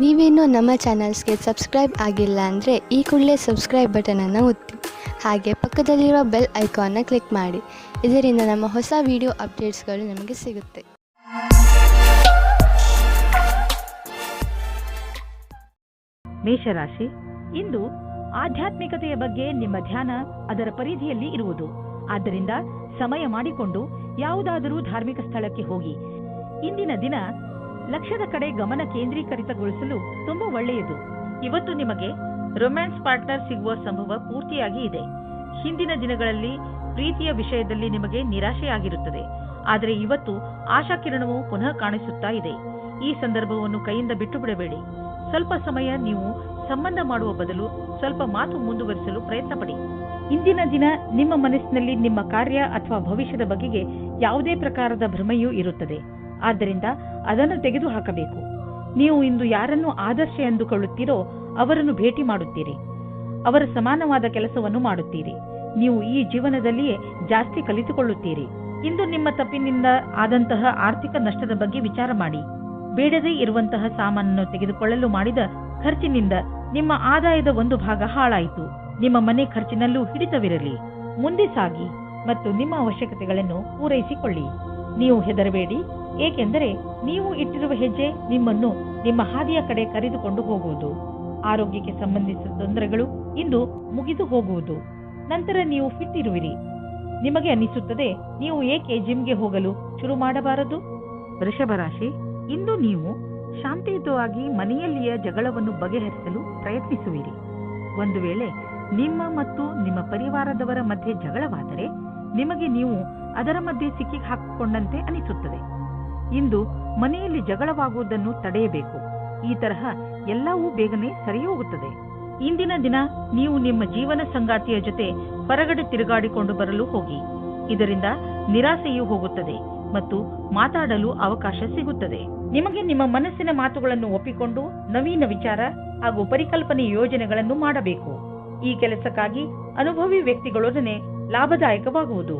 ನೀವೇನೂ ನಮ್ಮ ಚಾನಲ್ಸ್ಗೆ ಸಬ್ಸ್ಕ್ರೈಬ್ ಆಗಿಲ್ಲ ಅಂದರೆ ಈ ಕೂಡಲೇ ಸಬ್ಸ್ಕ್ರೈಬ್ ಬಟನನ್ನು ಒತ್ತಿ, ಹಾಗೆ ಪಕ್ಕದಲ್ಲಿರುವ ಬೆಲ್ ಐಕಾನ್ನ ಕ್ಲಿಕ್ ಮಾಡಿ. ಇದರಿಂದ ನಮ್ಮ ಹೊಸ ವಿಡಿಯೋ ಅಪ್ಡೇಟ್ಸ್ಗಳು ನಿಮಗೆ ಸಿಗುತ್ತೆ. ಮೇಷರಾಶಿ, ಇಂದು ಆಧ್ಯಾತ್ಮಿಕತೆಯ ಬಗ್ಗೆ ನಿಮ್ಮ ಧ್ಯಾನ ಅದರ ಪರಿಧಿಯಲ್ಲಿ ಇರುವುದು. ಆದ್ದರಿಂದ ಸಮಯ ಮಾಡಿಕೊಂಡು ಯಾವುದಾದರೂ ಧಾರ್ಮಿಕ ಸ್ಥಳಕ್ಕೆ ಹೋಗಿ. ಇಂದಿನ ದಿನ ಲಕ್ಷ್ಯದ ಕಡೆ ಗಮನ ಕೇಂದ್ರೀಕರಿತಗೊಳಿಸಲು ತುಂಬಾ ಒಳ್ಳೆಯದು. ಇವತ್ತು ನಿಮಗೆ ರೊಮ್ಯಾನ್ಸ್ ಪಾರ್ಟ್ನರ್ ಸಿಗುವ ಸಂಭವ ಪೂರ್ತಿಯಾಗಿ ಇದೆ. ಹಿಂದಿನ ದಿನಗಳಲ್ಲಿ ಪ್ರೀತಿಯ ವಿಷಯದಲ್ಲಿ ನಿಮಗೆ ನಿರಾಶೆಯಾಗಿರುತ್ತದೆ, ಆದರೆ ಇವತ್ತು ಆಶಾಕಿರಣವು ಪುನಃ ಕಾಣಿಸುತ್ತಾ ಇದೆ. ಈ ಸಂದರ್ಭವನ್ನು ಕೈಯಿಂದ ಬಿಟ್ಟು ಬಿಡಬೇಡಿ. ಸ್ವಲ್ಪ ಸಮಯ ನೀವು ಸಂಬಂಧ ಮಾಡುವ ಬದಲು ಸ್ವಲ್ಪ ಮಾತು ಮುಂದುವರಿಸಲು ಪ್ರಯತ್ನ ಪಡಿ. ಇಂದಿನ ದಿನ ನಿಮ್ಮ ಮನಸ್ಸಿನಲ್ಲಿ ನಿಮ್ಮ ಕಾರ್ಯ ಅಥವಾ ಭವಿಷ್ಯದ ಬಗೆಗೆ ಯಾವುದೇ ಪ್ರಕಾರದ ಭ್ರಮೆಯೂ ಇರುತ್ತದೆ. ಆದ್ದರಿಂದ ಅದನ್ನು ತೆಗೆದುಹಾಕಬೇಕು. ನೀವು ಇಂದು ಯಾರನ್ನು ಆದರ್ಶ ಎಂದುಕೊಳ್ಳುತ್ತೀರೋ ಅವರನ್ನು ಭೇಟಿ ಮಾಡುತ್ತೀರಿ. ಅವರ ಸಮಾನವಾದ ಕೆಲಸವನ್ನು ಮಾಡುತ್ತೀರಿ. ನೀವು ಈ ಜೀವನದಲ್ಲಿಯೇ ಜಾಸ್ತಿ ಕಲಿತುಕೊಳ್ಳುತ್ತೀರಿ. ಇಂದು ನಿಮ್ಮ ತಪ್ಪಿನಿಂದ ಆದಂತಹ ಆರ್ಥಿಕ ನಷ್ಟದ ಬಗ್ಗೆ ವಿಚಾರ ಮಾಡಿ. ಬೇಡದೇ ಇರುವಂತಹ ಸಾಮಾನನ್ನು ತೆಗೆದುಕೊಳ್ಳಲು ಮಾಡಿದ ಖರ್ಚಿನಿಂದ ನಿಮ್ಮ ಆದಾಯದ ಒಂದು ಭಾಗ ಹಾಳಾಯಿತು. ನಿಮ್ಮ ಮನೆ ಖರ್ಚಿನಲ್ಲೂ ಹಿಡಿತವಿರಲಿ. ಮುಂದೆ ಸಾಗಿ ಮತ್ತು ನಿಮ್ಮ ಅವಶ್ಯಕತೆಗಳನ್ನು ಪೂರೈಸಿಕೊಳ್ಳಿ. ನೀವು ಹೆದರಬೇಡಿ, ಏಕೆಂದರೆ ನೀವು ಇಟ್ಟಿರುವ ಹೆಜ್ಜೆ ನಿಮ್ಮನ್ನು ನಿಮ್ಮ ಹಾದಿಯ ಕಡೆ ಕರೆದುಕೊಂಡು ಹೋಗುವುದು. ಆರೋಗ್ಯಕ್ಕೆ ಸಂಬಂಧಿಸಿದ ತೊಂದರೆಗಳು ಇಂದು ಮುಗಿದು ಹೋಗುವುದು. ನಂತರ ನೀವು ಫಿಟ್ ಇರುವಿರಿ. ನಿಮಗೆ ಅನಿಸುತ್ತದೆ, ನೀವು ಏಕೆ ಜಿಮ್ಗೆ ಹೋಗಲು ಶುರು ಮಾಡಬಾರದು? ವೃಷಭ ರಾಶಿ, ಇಂದು ನೀವು ಶಾಂತಿಯುತವಾಗಿ ಮನೆಯಲ್ಲಿಯ ಜಗಳವನ್ನು ಬಗೆಹರಿಸಲು ಪ್ರಯತ್ನಿಸುವಿರಿ. ಒಂದು ವೇಳೆ ನಿಮ್ಮ ಮತ್ತು ನಿಮ್ಮ ಪರಿವಾರದವರ ಮಧ್ಯೆ ಜಗಳವಾದರೆ ನಿಮಗೆ ನೀವು ಅದರ ಮಧ್ಯೆ ಸಿಕ್ಕಿ ಹಾಕಿಕೊಂಡಂತೆ ಅನಿಸುತ್ತದೆ. ಇಂದು ಮನೆಯಲ್ಲಿ ಜಗಳವಾಗುವುದನ್ನು ತಡೆಯಬೇಕು. ಈ ತರಹ ಎಲ್ಲವೂ ಬೇಗನೆ ಸರಿಯೋಗುತ್ತದೆ. ಇಂದಿನ ದಿನ ನೀವು ನಿಮ್ಮ ಜೀವನ ಸಂಗಾತಿಯ ಜೊತೆ ಹೊರಗಡೆ ತಿರುಗಾಡಿಕೊಂಡು ಬರಲು ಹೋಗಿ. ಇದರಿಂದ ನಿರಾಸೆಯೂ ಹೋಗುತ್ತದೆ ಮತ್ತು ಮಾತಾಡಲು ಅವಕಾಶ ಸಿಗುತ್ತದೆ. ನಿಮಗೆ ನಿಮ್ಮ ಮನಸ್ಸಿನ ಮಾತುಗಳನ್ನು ಒಪ್ಪಿಕೊಂಡು ನವೀನ ವಿಚಾರ ಹಾಗೂ ಪರಿಕಲ್ಪನೆ ಯೋಜನೆಗಳನ್ನು ಮಾಡಬೇಕು. ಈ ಕೆಲಸಕ್ಕಾಗಿ ಅನುಭವಿ ವ್ಯಕ್ತಿಗಳೊಡನೆ ಲಾಭದಾಯಕವಾಗುವುದು.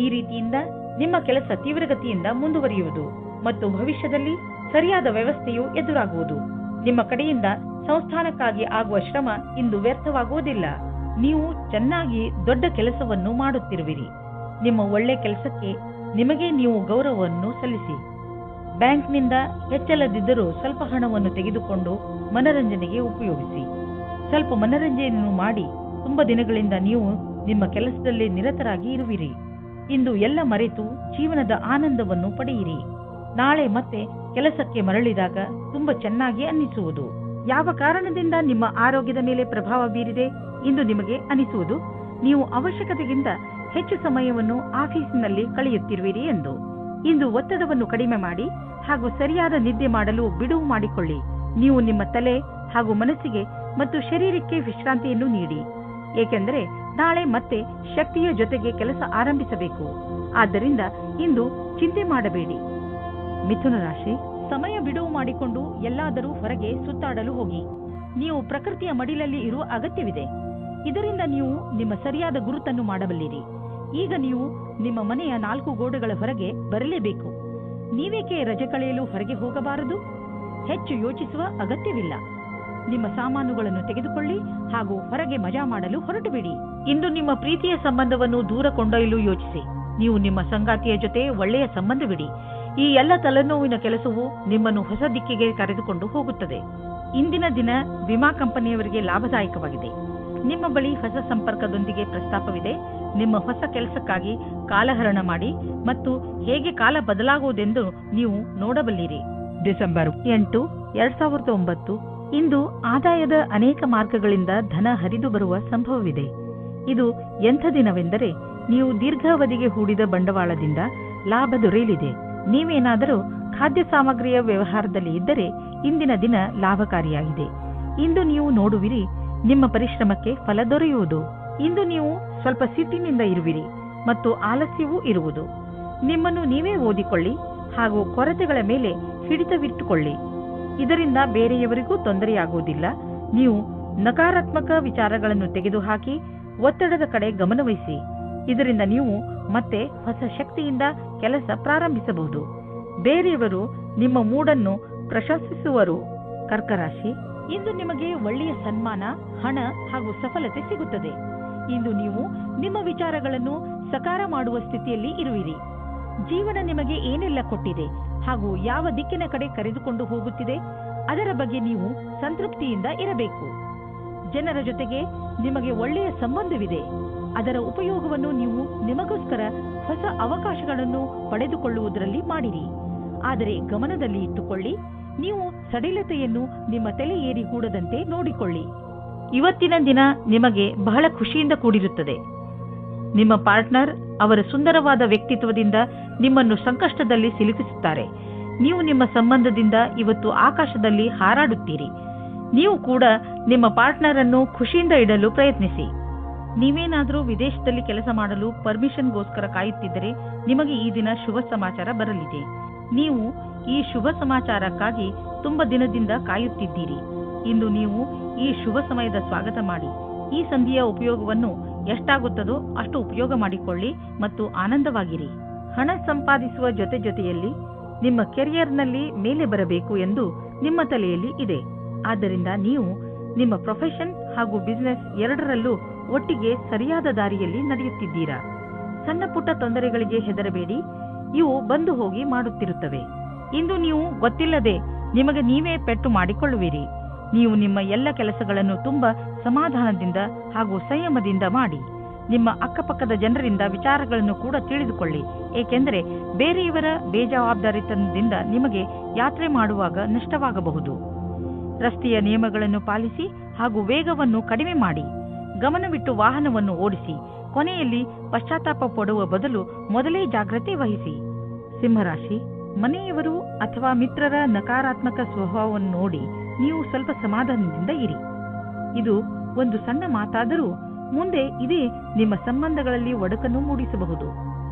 ಈ ರೀತಿಯಿಂದ ನಿಮ್ಮ ಕೆಲಸ ತೀವ್ರಗತಿಯಿಂದ ಮುಂದುವರಿಯುವುದು ಮತ್ತು ಭವಿಷ್ಯದಲ್ಲಿ ಸರಿಯಾದ ವ್ಯವಸ್ಥೆಯು ಎದುರಾಗುವುದು. ನಿಮ್ಮ ಕಡೆಯಿಂದ ಸಂಸ್ಥಾನಕ್ಕಾಗಿ ಆಗುವ ಶ್ರಮ ಇಂದು ವ್ಯರ್ಥವಾಗುವುದಿಲ್ಲ. ನೀವು ಚೆನ್ನಾಗಿ ದೊಡ್ಡ ಕೆಲಸವನ್ನು ಮಾಡುತ್ತಿರುವಿರಿ. ನಿಮ್ಮ ಒಳ್ಳೆ ಕೆಲಸಕ್ಕೆ ನಿಮಗೆ ನೀವು ಗೌರವವನ್ನು ಸಲ್ಲಿಸಿ. ಬ್ಯಾಂಕ್ನಿಂದ ಹೆಚ್ಚಲದಿದ್ದರೂ ಸ್ವಲ್ಪ ಹಣವನ್ನು ತೆಗೆದುಕೊಂಡು ಮನರಂಜನೆಗೆ ಉಪಯೋಗಿಸಿ. ಸ್ವಲ್ಪ ಮನರಂಜನೆಯನ್ನು ಮಾಡಿ. ತುಂಬಾ ದಿನಗಳಿಂದ ನೀವು ನಿಮ್ಮ ಕೆಲಸದಲ್ಲಿ ನಿರತರಾಗಿ ಇರುವಿರಿ. ಇಂದು ಎಲ್ಲ ಮರೆತು ಜೀವನದ ಆನಂದವನ್ನು ಪಡೆಯಿರಿ. ನಾಳೆ ಮತ್ತೆ ಕೆಲಸಕ್ಕೆ ಮರಳಿದಾಗ ತುಂಬಾ ಚೆನ್ನಾಗಿ ಅನ್ನಿಸುವುದು. ಯಾವ ಕಾರಣದಿಂದ ನಿಮ್ಮ ಆರೋಗ್ಯದ ಮೇಲೆ ಪ್ರಭಾವ ಬೀರಿದೆ ಎಂದು ನಿಮಗೆ ಅನಿಸುವುದು ನೀವು ಅವಶ್ಯಕತೆಗಿಂತ ಹೆಚ್ಚು ಸಮಯವನ್ನು ಆಫೀಸಿನಲ್ಲಿ ಕಳೆಯುತ್ತಿರುವಿರಿ ಎಂದು. ಇಂದು ಒತ್ತಡವನ್ನು ಕಡಿಮೆ ಮಾಡಿ ಹಾಗೂ ಸರಿಯಾದ ನಿದ್ದೆ ಮಾಡಲು ಬಿಡುವು ಮಾಡಿಕೊಳ್ಳಿ. ನೀವು ನಿಮ್ಮ ತಲೆ ಹಾಗೂ ಮನಸ್ಸಿಗೆ ಮತ್ತು ಶರೀರಕ್ಕೆ ವಿಶ್ರಾಂತಿಯನ್ನು ನೀಡಿ, ಏಕೆಂದರೆ ನಾಳೆ ಮತ್ತೆ ಶಕ್ತಿಯ ಜೊತೆಗೆ ಕೆಲಸ ಆರಂಭಿಸಬೇಕು. ಆದ್ದರಿಂದ ಇಂದು ಚಿಂತೆ ಮಾಡಬೇಡಿ. ಮಿಥುನ ರಾಶಿ, ಸಮಯ ಬಿಡುವು ಮಾಡಿಕೊಂಡು ಎಲ್ಲಾದರೂ ಹೊರಗೆ ಸುತ್ತಾಡಲು ಹೋಗಿ. ನೀವು ಪ್ರಕೃತಿಯ ಮಡಿಲಲ್ಲಿ ಇರುವ ಅಗತ್ಯವಿದೆ. ಇದರಿಂದ ನೀವು ನಿಮ್ಮ ಸರಿಯಾದ ಗುರುತನ್ನು ಮಾಡಬಲ್ಲಿರಿ. ಈಗ ನೀವು ನಿಮ್ಮ ಮನೆಯ 4 ಗೋಡೆಗಳ ಹೊರಗೆ ಬರಲೇಬೇಕು. ನೀವೇಕೆ ರಜೆ ಕಳೆಯಲು ಹೊರಗೆ ಹೋಗಬಾರದು? ಹೆಚ್ಚು ಯೋಚಿಸುವ ಅಗತ್ಯವಿಲ್ಲ. ನಿಮ್ಮ ಸಾಮಾನುಗಳನ್ನು ತೆಗೆದುಕೊಳ್ಳಿ ಹಾಗೂ ಹೊರಗೆ ಮಜಾ ಮಾಡಲು ಹೊರಟು ಬಿಡಿ. ಇಂದು ನಿಮ್ಮ ಪ್ರೀತಿಯ ಸಂಬಂಧವನ್ನು ದೂರ ಕೊಂಡೊಯ್ಯಲು ಯೋಚಿಸಿ. ನೀವು ನಿಮ್ಮ ಸಂಗಾತಿಯ ಜೊತೆ ಒಳ್ಳೆಯ ಸಂಬಂಧವಿಡಿ. ಈ ಎಲ್ಲ ತಲೆನೋವಿನ ಕೆಲಸವು ನಿಮ್ಮನ್ನು ಹೊಸ ದಿಕ್ಕಿಗೆ ಕರೆದುಕೊಂಡು ಹೋಗುತ್ತದೆ. ಇಂದಿನ ದಿನ ವಿಮಾ ಕಂಪನಿಯವರಿಗೆ ಲಾಭದಾಯಕವಾಗಿದೆ. ನಿಮ್ಮ ಬಳಿ ಹೊಸ ಸಂಪರ್ಕದೊಂದಿಗೆ ಪ್ರಸ್ತಾಪವಿದೆ. ನಿಮ್ಮ ಹೊಸ ಕೆಲಸಕ್ಕಾಗಿ ಕಾಲಹರಣ ಮಾಡಿ ಮತ್ತು ಹೇಗೆ ಕಾಲ ಬದಲಾಗುವುದೆಂದು ನೀವು ನೋಡಬಲ್ಲಿರಿ. ಡಿಸೆಂಬರ್ 8, 2009 ಇಂದು ಆದಾಯದ ಅನೇಕ ಮಾರ್ಗಗಳಿಂದ ಧನ ಹರಿದು ಬರುವ ಸಂಭವವಿದೆ. ಇದು ಎಂಥ ದಿನವೆಂದರೆ ನೀವು ದೀರ್ಘಾವಧಿಗೆ ಹೂಡಿದ ಬಂಡವಾಳದಿಂದ ಲಾಭ ದೊರೆಯಲಿದೆ. ನೀವೇನಾದರೂ ಖಾದ್ಯ ಸಾಮಗ್ರಿಯ ವ್ಯವಹಾರದಲ್ಲಿ ಇದ್ದರೆ ಇಂದಿನ ದಿನ ಲಾಭಕಾರಿಯಾಗಿದೆ. ಇಂದು ನೀವು ನೋಡುವಿರಿ, ನಿಮ್ಮ ಪರಿಶ್ರಮಕ್ಕೆ ಫಲ ದೊರೆಯುವುದು. ಇಂದು ನೀವು ಸ್ವಲ್ಪ ಸಿಟ್ಟಿನಿಂದ ಇರುವಿರಿ ಮತ್ತು ಆಲಸ್ಯವೂ ಇರುವುದು. ನಿಮ್ಮನ್ನು ನೀವೇ ಓದಿಕೊಳ್ಳಿ ಹಾಗೂ ಕೊರತೆಗಳ ಮೇಲೆ ಹಿಡಿತವಿಟ್ಟುಕೊಳ್ಳಿ. ಇದರಿಂದ ಬೇರೆಯವರಿಗೂ ತೊಂದರೆಯಾಗುವುದಿಲ್ಲ. ನೀವು ನಕಾರಾತ್ಮಕ ವಿಚಾರಗಳನ್ನು ತೆಗೆದುಹಾಕಿ ಒತ್ತಡದ ಕಡೆ ಗಮನವಹಿಸಿ. ಇದರಿಂದ ನೀವು ಮತ್ತೆ ಹೊಸ ಶಕ್ತಿಯಿಂದ ಕೆಲಸ ಪ್ರಾರಂಭಿಸಬಹುದು. ಬೇರೆಯವರು ನಿಮ್ಮ ಮೂಡನ್ನು ಪ್ರಶಂಸಿಸುವರು. ಕರ್ಕ ರಾಶಿ, ಇಂದು ನಿಮಗೆ ಒಳ್ಳೆಯ ಸನ್ಮಾನ, ಹಣ ಹಾಗೂ ಸಫಲತೆ ಸಿಗುತ್ತದೆ. ಇಂದು ನೀವು ನಿಮ್ಮ ವಿಚಾರಗಳನ್ನು ಸಕಾರ ಮಾಡುವ ಸ್ಥಿತಿಯಲ್ಲಿ ಇರುವಿರಿ. ಜೀವನ ನಿಮಗೆ ಏನೆಲ್ಲ ಕೊಟ್ಟಿದೆ ಹಾಗೂ ಯಾವ ದಿಕ್ಕಿನ ಕಡೆ ಕರೆದುಕೊಂಡು ಹೋಗುತ್ತಿದೆ ಅದರ ಬಗ್ಗೆ ನೀವು ಸಂತೃಪ್ತಿಯಿಂದ ಇರಬೇಕು. ಜನರ ಜೊತೆಗೆ ನಿಮಗೆ ಒಳ್ಳೆಯ ಸಂಬಂಧವಿದೆ. ಅದರ ಉಪಯೋಗವನ್ನು ನೀವು ನಿಮಗೋಸ್ಕರ ಹೊಸ ಅವಕಾಶಗಳನ್ನು ಪಡೆದುಕೊಳ್ಳುವುದರಲ್ಲಿ ಮಾಡಿರಿ. ಆದರೆ ಗಮನದಲ್ಲಿ ಇಟ್ಟುಕೊಳ್ಳಿ, ನೀವು ಸಡಿಲತೆಯನ್ನು ನಿಮ್ಮ ತಲೆ ಏರಿಗೂಡದಂತೆ ನೋಡಿಕೊಳ್ಳಿ. ಇವತ್ತಿನ ದಿನ ನಿಮಗೆ ಬಹಳ ಖುಷಿಯಿಂದ ಕೂಡಿರುತ್ತದೆ. ನಿಮ್ಮ ಪಾರ್ಟ್ನರ್ ಅವರ ಸುಂದರವಾದ ವ್ಯಕ್ತಿತ್ವದಿಂದ ನಿಮ್ಮನ್ನು ಸಂಕಷ್ಟದಲ್ಲಿ ಸಿಲುಕಿಸುತ್ತಾರೆ. ನೀವು ನಿಮ್ಮ ಸಂಬಂಧದಿಂದ ಇವತ್ತು ಆಕಾಶದಲ್ಲಿ ಹಾರಾಡುತ್ತೀರಿ. ನೀವು ಕೂಡ ನಿಮ್ಮ ಪಾರ್ಟ್ನರ್ ಅನ್ನು ಖುಷಿಯಿಂದ ಇಡಲು ಪ್ರಯತ್ನಿಸಿ. ನೀವೇನಾದರೂ ವಿದೇಶದಲ್ಲಿ ಕೆಲಸ ಮಾಡಲು ಪರ್ಮಿಷನ್ಗೋಸ್ಕರ ಕಾಯುತ್ತಿದ್ದರೆ ನಿಮಗೆ ಈ ದಿನ ಶುಭ ಸಮಾಚಾರ ಬರಲಿದೆ. ನೀವು ಈ ಶುಭ ಸಮಾಚಾರಕ್ಕಾಗಿ ತುಂಬ ದಿನದಿಂದ ಕಾಯುತ್ತಿದ್ದೀರಿ. ಇಂದು ನೀವು ಈ ಶುಭ ಸಮಯದ ಸ್ವಾಗತ ಮಾಡಿ. ಈ ಸಂಧಿಯ ಉಪಯೋಗವನ್ನು ಎಷ್ಟಾಗುತ್ತದೋ ಅಷ್ಟು ಉಪಯೋಗ ಮಾಡಿಕೊಳ್ಳಿ ಮತ್ತು ಆನಂದವಾಗಿರಿ. ಹಣ ಸಂಪಾದಿಸುವ ಜೊತೆಯಲ್ಲಿ ನಿಮ್ಮ ಕೆರಿಯರ್ನಲ್ಲಿ ಮೇಲೆ ಬರಬೇಕು ಎಂದು ನಿಮ್ಮ ತಲೆಯಲ್ಲಿ ಇದೆ. ಆದ್ದರಿಂದ ನೀವು ನಿಮ್ಮ ಪ್ರೊಫೆಷನ್ ಹಾಗೂ ಬಿಸಿನೆಸ್ ಎರಡರಲ್ಲೂ ಒಟ್ಟಿಗೆ ಸರಿಯಾದ ದಾರಿಯಲ್ಲಿ ನಡೆಯುತ್ತಿದ್ದೀರಾ. ಸಣ್ಣ ಪುಟ್ಟ ತೊಂದರೆಗಳಿಗೆ ಹೆದರಬೇಡಿ, ಇವು ಬಂದು ಹೋಗಿ ಮಾಡುತ್ತಿರುತ್ತವೆ. ಇಂದು ನೀವು ಗೊತ್ತಿಲ್ಲದೆ ನಿಮಗೆ ನೀವೇ ಪೆಟ್ಟು ಮಾಡಿಕೊಳ್ಳುವಿರಿ. ನೀವು ನಿಮ್ಮ ಎಲ್ಲ ಕೆಲಸಗಳನ್ನು ತುಂಬಾ ಸಮಾಧಾನದಿಂದ ಹಾಗೂ ಸಂಯಮದಿಂದ ಮಾಡಿ. ನಿಮ್ಮ ಅಕ್ಕಪಕ್ಕದ ಜನರಿಂದ ವಿಚಾರಗಳನ್ನು ಕೂಡ ತಿಳಿದುಕೊಳ್ಳಿ, ಏಕೆಂದರೆ ಬೇರೆಯವರ ಬೇಜವಾಬ್ದಾರಿತನದಿಂದ ನಿಮಗೆ ಯಾತ್ರೆ ಮಾಡುವಾಗ ನಷ್ಟವಾಗಬಹುದು. ರಸ್ತೆಯ ನಿಯಮಗಳನ್ನು ಪಾಲಿಸಿ ಹಾಗೂ ವೇಗವನ್ನು ಕಡಿಮೆ ಮಾಡಿ. ಗಮನವಿಟ್ಟು ವಾಹನವನ್ನು ಓಡಿಸಿ. ಕೊನೆಯಲ್ಲಿ ಪಶ್ಚಾತ್ತಾಪ ಪಡುವ ಬದಲು ಮೊದಲೇ ಜಾಗ್ರತೆ ವಹಿಸಿ. ಸಿಂಹರಾಶಿ, ಮನೆಯವರು ಅಥವಾ ಮಿತ್ರರ ನಕಾರಾತ್ಮಕ ಸ್ವಭಾವವನ್ನು ನೋಡಿ ನೀವು ಸ್ವಲ್ಪ ಸಮಾಧಾನದಿಂದ ಇರಿ. ಇದು ಒಂದು ಸಣ್ಣ ಮಾತಾದರೂ ಮುಂದೆ ಇದೇ ನಿಮ್ಮ ಸಂಬಂಧಗಳಲ್ಲಿ ಒಡಕನ್ನು ಮೂಡಿಸಬಹುದು.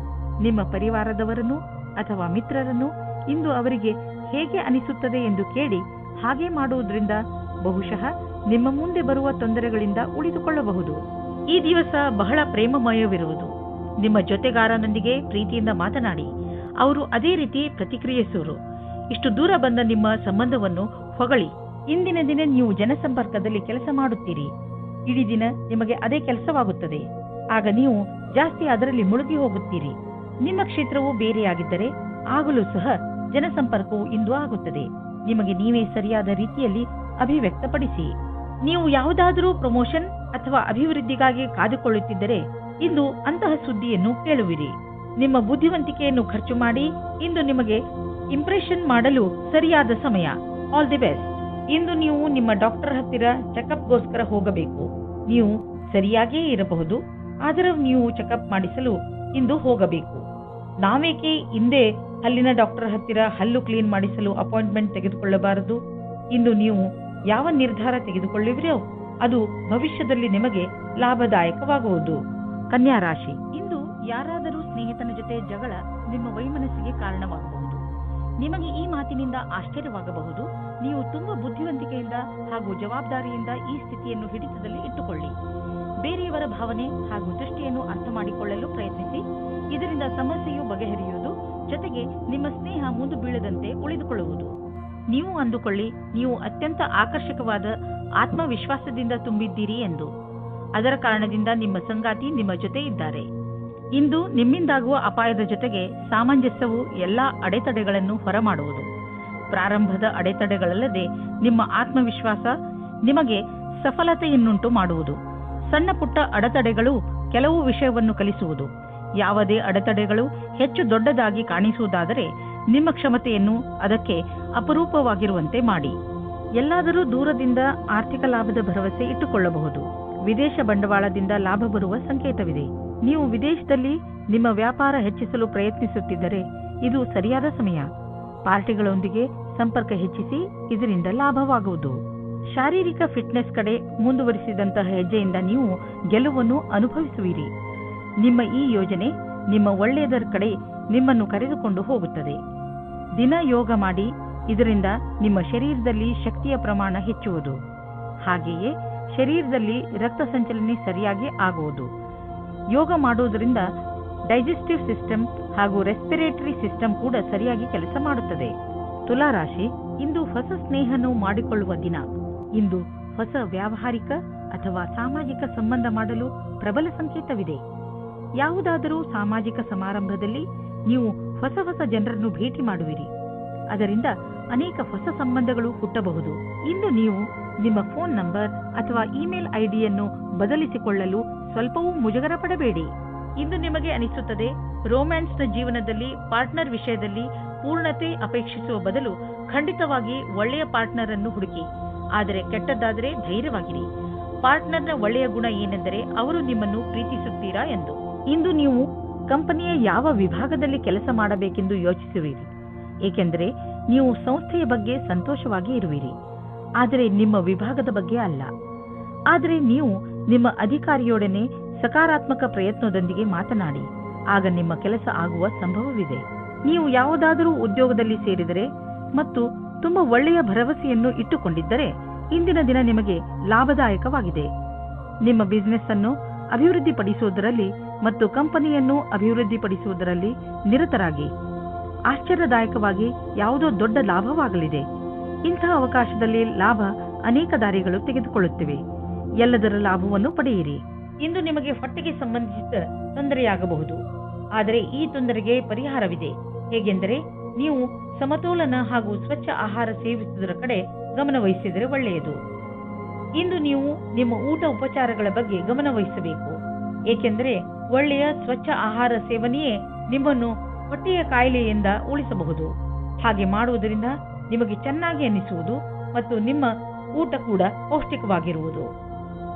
ನಿಮ್ಮ ಪರಿವಾರದವರನ್ನು ಅಥವಾ ಮಿತ್ರರನ್ನು ಇಂದು ಅವರಿಗೆ ಹೇಗೆ ಅನಿಸುತ್ತದೆ ಎಂದು ಕೇಳಿ ಹಾಗೆ ಮಾಡುವುದರಿಂದ ಬಹುಶಃ ನಿಮ್ಮ ಮುಂದೆ ಬರುವ ತೊಂದರೆಗಳಿಂದ ಉಳಿದುಕೊಳ್ಳಬಹುದು. ಈ ದಿವಸ ಬಹಳ ಪ್ರೇಮಮಯವಿರುವುದು. ನಿಮ್ಮ ಜೊತೆಗಾರನೊಂದಿಗೆ ಪ್ರೀತಿಯಿಂದ ಮಾತನಾಡಿ. ಅವರು ಅದೇ ರೀತಿ ಪ್ರತಿಕ್ರಿಯಿಸುವರು. ಇಷ್ಟು ದೂರ ಬಂದ ನಿಮ್ಮ ಸಂಬಂಧವನ್ನು ಹೊಗಳಿ. ಇಂದಿನ ದಿನ ನೀವು ಜನಸಂಪರ್ಕದಲ್ಲಿ ಕೆಲಸ ಮಾಡುತ್ತೀರಿ. ಇಡೀ ದಿನ ನಿಮಗೆ ಅದೇ ಕೆಲಸವಾಗುತ್ತದೆ. ಆಗ ನೀವು ಜಾಸ್ತಿ ಅದರಲ್ಲಿ ಮುಳುಗಿ ಹೋಗುತ್ತೀರಿ. ನಿಮ್ಮ ಕ್ಷೇತ್ರವು ಬೇರೆಯಾಗಿದ್ದರೆ ಆಗಲೂ ಸಹ ಜನಸಂಪರ್ಕವು ಇಂದು ಆಗುತ್ತದೆ. ನಿಮಗೆ ನೀವೇ ಸರಿಯಾದ ರೀತಿಯಲ್ಲಿ ಅಭಿವ್ಯಕ್ತಪಡಿಸಿ. ನೀವು ಯಾವುದಾದರೂ ಪ್ರಮೋಷನ್ ಅಥವಾ ಅಭಿವೃದ್ಧಿಗಾಗಿ ಕಾದುಕೊಳ್ಳುತ್ತಿದ್ದರೆ ಇಂದು ಅಂತಹ ಸುದ್ದಿಯನ್ನು ಕೇಳುವಿರಿ. ನಿಮ್ಮ ಬುದ್ಧಿವಂತಿಕೆಯನ್ನು ಖರ್ಚು ಮಾಡಿ. ಇಂದು ನಿಮಗೆ ಇಂಪ್ರೆಷನ್ ಮಾಡಲು ಸರಿಯಾದ ಸಮಯ. All the best. ಇಂದು ನೀವು ನಿಮ್ಮ ಡಾಕ್ಟರ್ ಹತ್ತಿರ ಚೆಕಪ್ಗೋಸ್ಕರ ಹೋಗಬೇಕು. ನೀವು ಸರಿಯಾಗಿಯೇ ಇರಬಹುದು, ಆದರೆ ನೀವು ಚೆಕಪ್ ಮಾಡಿಸಲು ಇಂದು ಹೋಗಬೇಕು. ನಾವೇಕೆ ಹಿಂದೆ ಹಲ್ಲಿನ ಡಾಕ್ಟರ್ ಹತ್ತಿರ ಹಲ್ಲು ಕ್ಲೀನ್ ಮಾಡಿಸಲು ಅಪಾಯಿಂಟ್ಮೆಂಟ್ ತೆಗೆದುಕೊಳ್ಳಬಾರದು? ಇಂದು ನೀವು ಯಾವ ನಿರ್ಧಾರ ತೆಗೆದುಕೊಳ್ಳುವಿರೋ ಅದು ಭವಿಷ್ಯದಲ್ಲಿ ನಿಮಗೆ ಲಾಭದಾಯಕವಾಗುವುದು. ಕನ್ಯಾ ರಾಶಿ, ಇಂದು ಯಾರಾದರೂ ಸ್ನೇಹಿತನ ಜೊತೆ ಜಗಳ ನಿಮ್ಮ ವೈಮನಸ್ಸಿಗೆ ಕಾರಣವಾಗಬಹುದು. ನಿಮಗೆ ಈ ಮಾತಿನಿಂದ ಆಶ್ಚರ್ಯವಾಗಬಹುದು. ನೀವು ತುಂಬಾ ಬುದ್ಧಿವಂತಿಕೆಯಿಂದ ಹಾಗೂ ಜವಾಬ್ದಾರಿಯಿಂದ ಈ ಸ್ಥಿತಿಯನ್ನು ಹಿಡಿತದಲ್ಲಿ ಇಟ್ಟುಕೊಳ್ಳಿ. ಬೇರೆಯವರ ಭಾವನೆ ಹಾಗೂ ದೃಷ್ಟಿಯನ್ನು ಅರ್ಥ ಮಾಡಿಕೊಳ್ಳಲು ಪ್ರಯತ್ನಿಸಿ. ಇದರಿಂದ ಸಮಸ್ಯೆಯು ಬಗೆಹರಿಯುವುದು, ಜೊತೆಗೆ ನಿಮ್ಮ ಸ್ನೇಹ ಮುಂದೆ ಬೀಳದಂತೆ ಉಳಿದುಕೊಳ್ಳುವುದು. ನೀವು ಅಂದುಕೊಳ್ಳಿ, ನೀವು ಅತ್ಯಂತ ಆಕರ್ಷಕವಾದ ಆತ್ಮವಿಶ್ವಾಸದಿಂದ ತುಂಬಿದ್ದೀರಿ ಎಂದು. ಅದರ ಕಾರಣದಿಂದ ನಿಮ್ಮ ಸಂಗಾತಿ ನಿಮ್ಮ ಜೊತೆ ಇದ್ದಾರೆ. ಇಂದು ನಿಮ್ಮಿಂದಾಗುವ ಅಪಾಯದ ಜೊತೆಗೆ ಸಾಮಂಜಸ್ಯವು ಎಲ್ಲಾ ಅಡೆತಡೆಗಳನ್ನು ಹೊರಮಾಡುವುದು. ಪ್ರಾರಂಭದ ಅಡೆತಡೆಗಳಲ್ಲದೆ ನಿಮ್ಮ ಆತ್ಮವಿಶ್ವಾಸ ನಿಮಗೆ ಸಫಲತೆಯನ್ನುಂಟು ಮಾಡುವುದು. ಸಣ್ಣ ಪುಟ್ಟ ಅಡೆತಡೆಗಳು ಕೆಲವು ವಿಷಯವನ್ನು ಕಲಿಸುವುದು. ಯಾವುದೇ ಅಡೆತಡೆಗಳು ಹೆಚ್ಚು ದೊಡ್ಡದಾಗಿ ಕಾಣಿಸುವುದಾದರೆ ನಿಮ್ಮ ಕ್ಷಮತೆಯನ್ನು ಅದಕ್ಕೆ ಅಪರೂಪವಾಗಿರುವಂತೆ ಮಾಡಿ. ಎಲ್ಲಾದರೂ ದೂರದಿಂದ ಆರ್ಥಿಕ ಲಾಭದ ಭರವಸೆ ಇಟ್ಟುಕೊಳ್ಳಬಹುದು. ವಿದೇಶ ಬಂಡವಾಳದಿಂದ ಲಾಭ ಬರುವ ಸಂಕೇತವಿದೆ. ನೀವು ವಿದೇಶದಲ್ಲಿ ನಿಮ್ಮ ವ್ಯಾಪಾರ ಹೆಚ್ಚಿಸಲು ಪ್ರಯತ್ನಿಸುತ್ತಿದ್ದರೆ ಇದು ಸರಿಯಾದ ಸಮಯ. ಪಾರ್ಟಿಗಳೊಂದಿಗೆ ಸಂಪರ್ಕ ಹೆಚ್ಚಿಸಿ, ಇದರಿಂದ ಲಾಭವಾಗುವುದು. ಶಾರೀರಿಕ ಫಿಟ್ನೆಸ್ ಕಡೆ ಮುಂದುವರಿಸಿದಂತಹ ಹೆಜ್ಜೆಯಿಂದ ನೀವು ಗೆಲುವನ್ನು ಅನುಭವಿಸುವಿರಿ. ನಿಮ್ಮ ಈ ಯೋಜನೆ ನಿಮ್ಮ ಒಳ್ಳೆಯದರ ಕಡೆ ನಿಮ್ಮನ್ನು ಕರೆದುಕೊಂಡು ಹೋಗುತ್ತದೆ. ದಿನ ಯೋಗ ಮಾಡಿ. ಇದರಿಂದ ನಿಮ್ಮ ಶರೀರದಲ್ಲಿ ಶಕ್ತಿಯ ಪ್ರಮಾಣ ಹೆಚ್ಚುವುದು. ಹಾಗೆಯೇ ಶರೀರದಲ್ಲಿ ರಕ್ತ ಸಂಚಲನೆ ಸರಿಯಾಗಿ ಆಗುವುದು. ಯೋಗ ಮಾಡುವುದರಿಂದ ಡೈಜೆಸ್ಟಿವ್ ಸಿಸ್ಟಮ್ ಹಾಗೂ ರೆಸ್ಪಿರೇಟರಿ ಸಿಸ್ಟಮ್ ಕೂಡ ಸರಿಯಾಗಿ ಕೆಲಸ ಮಾಡುತ್ತದೆ. ತುಲಾ ರಾಶಿ, ಇಂದು ಹೊಸ ಸ್ನೇಹವನ್ನು ಮಾಡಿಕೊಳ್ಳುವ ದಿನ. ಇಂದು ಹೊಸ ವ್ಯಾವಹಾರಿಕ ಅಥವಾ ಸಾಮಾಜಿಕ ಸಂಬಂಧ ಮಾಡಲು ಪ್ರಬಲ ಸಂಕೇತವಿದೆ. ಯಾವುದಾದರೂ ಸಾಮಾಜಿಕ ಸಮಾರಂಭದಲ್ಲಿ ನೀವು ಹೊಸ ಹೊಸ ಜನರನ್ನು ಭೇಟಿ ಮಾಡುವಿರಿ. ಅದರಿಂದ ಅನೇಕ ಹೊಸ ಸಂಬಂಧಗಳು ಹುಟ್ಟಬಹುದು. ಇಂದು ನೀವು ನಿಮ್ಮ ಫೋನ್ ನಂಬರ್ ಅಥವಾ ಇಮೇಲ್ ಐಡಿಯನ್ನು ಬದಲಿಸಿಕೊಳ್ಳಲು ಸ್ವಲ್ಪವೂ ಮುಜುಗರ ಪಡಬೇಡಿ. ಇಂದು ನಿಮಗೆ ಅನಿಸುತ್ತದೆ, ರೋಮ್ಯಾನ್ಸ್ನ ಜೀವನದಲ್ಲಿ ಪಾರ್ಟ್ನರ್ ವಿಷಯದಲ್ಲಿ ಪೂರ್ಣತೆ ಅಪೇಕ್ಷಿಸುವ ಬದಲು ಖಂಡಿತವಾಗಿ ಒಳ್ಳೆಯ ಪಾರ್ಟ್ನರ್ ಅನ್ನು ಹುಡುಕಿ. ಆದರೆ ಕೆಟ್ಟದ್ದಾದರೆ ಧೈರ್ಯವಾಗಿರಿ. ಪಾರ್ಟ್ನರ್ನ ಒಳ್ಳೆಯ ಗುಣ ಏನೆಂದರೆ ಅವರು ನಿಮ್ಮನ್ನು ಪ್ರೀತಿಸುತ್ತೀರಾ ಎಂದು. ಇಂದು ನೀವು ಕಂಪನಿಯ ಯಾವ ವಿಭಾಗದಲ್ಲಿ ಕೆಲಸ ಮಾಡಬೇಕೆಂದು ಯೋಚಿಸುವಿರಿ, ಏಕೆಂದರೆ ನೀವು ಸಂಸ್ಥೆಯ ಬಗ್ಗೆ ಸಂತೋಷವಾಗಿ ಇರುವಿರಿ, ಆದರೆ ನಿಮ್ಮ ವಿಭಾಗದ ಬಗ್ಗೆ ಅಲ್ಲ. ಆದರೆ ನೀವು ನಿಮ್ಮ ಅಧಿಕಾರಿಯೊಡನೆ ಸಕಾರಾತ್ಮಕ ಪ್ರಯತ್ನದೊಂದಿಗೆ ಮಾತನಾಡಿ, ಆಗ ನಿಮ್ಮ ಕೆಲಸ ಆಗುವ ಸಂಭವವಿದೆ. ನೀವು ಯಾವುದಾದರೂ ಉದ್ಯೋಗದಲ್ಲಿ ಸೇರಿದರೆ ಮತ್ತು ತುಂಬಾ ಒಳ್ಳೆಯ ಭರವಸೆಯನ್ನು ಇಟ್ಟುಕೊಂಡಿದ್ದರೆ ಇಂದಿನ ದಿನ ನಿಮಗೆ ಲಾಭದಾಯಕವಾಗಿದೆ. ನಿಮ್ಮ ಬಿಸಿನೆಸ್ ಅನ್ನು ಅಭಿವೃದ್ಧಿಪಡಿಸುವುದರಲ್ಲಿ ಮತ್ತು ಕಂಪನಿಯನ್ನು ಅಭಿವೃದ್ಧಿಪಡಿಸುವುದರಲ್ಲಿ ನಿರತರಾಗಿ. ಆಶ್ಚರ್ಯದಾಯಕವಾಗಿ ಯಾವುದೋ ದೊಡ್ಡ ಲಾಭವಾಗಲಿದೆ. ಇಂತಹ ಅವಕಾಶದಲ್ಲಿ ಲಾಭ ಅನೇಕ ದಾರಿಗಳು ತೆಗೆದುಕೊಳ್ಳುತ್ತಿವೆ. ಎಲ್ಲದರ ಲಾಭವನ್ನು ಪಡೆಯಿರಿ. ಇಂದು ನಿಮಗೆ ಹೊಟ್ಟೆಗೆ ಸಂಬಂಧಿಸಿದ ತೊಂದರೆಯಾಗಬಹುದು, ಆದರೆ ಈ ತೊಂದರೆಗೆ ಪರಿಹಾರವಿದೆ. ಹೇಗೆಂದರೆ ನೀವು ಸಮತೋಲನ ಹಾಗೂ ಸ್ವಚ್ಛ ಆಹಾರ ಸೇವಿಸುವುದರ ಕಡೆ ಗಮನ ವಹಿಸಿದರೆ ಒಳ್ಳೆಯದು. ಇಂದು ನೀವು ನಿಮ್ಮ ಊಟ ಉಪಚಾರಗಳ ಬಗ್ಗೆ ಗಮನ ವಹಿಸಬೇಕು, ಏಕೆಂದರೆ ಒಳ್ಳೆಯ ಸ್ವಚ್ಛ ಆಹಾರ ಸೇವನೆಯೇ ನಿಮ್ಮನ್ನು ಹೊಟ್ಟೆಯ ಕಾಯಿಲೆಯಿಂದ ಉಳಿಸಬಹುದು. ಹಾಗೆ ಮಾಡುವುದರಿಂದ ನಿಮಗೆ ಚೆನ್ನಾಗಿ ಅನಿಸುವುದು ಮತ್ತು ನಿಮ್ಮ ಊಟ ಕೂಡ ಪೌಷ್ಟಿಕವಾಗಿರುವುದು.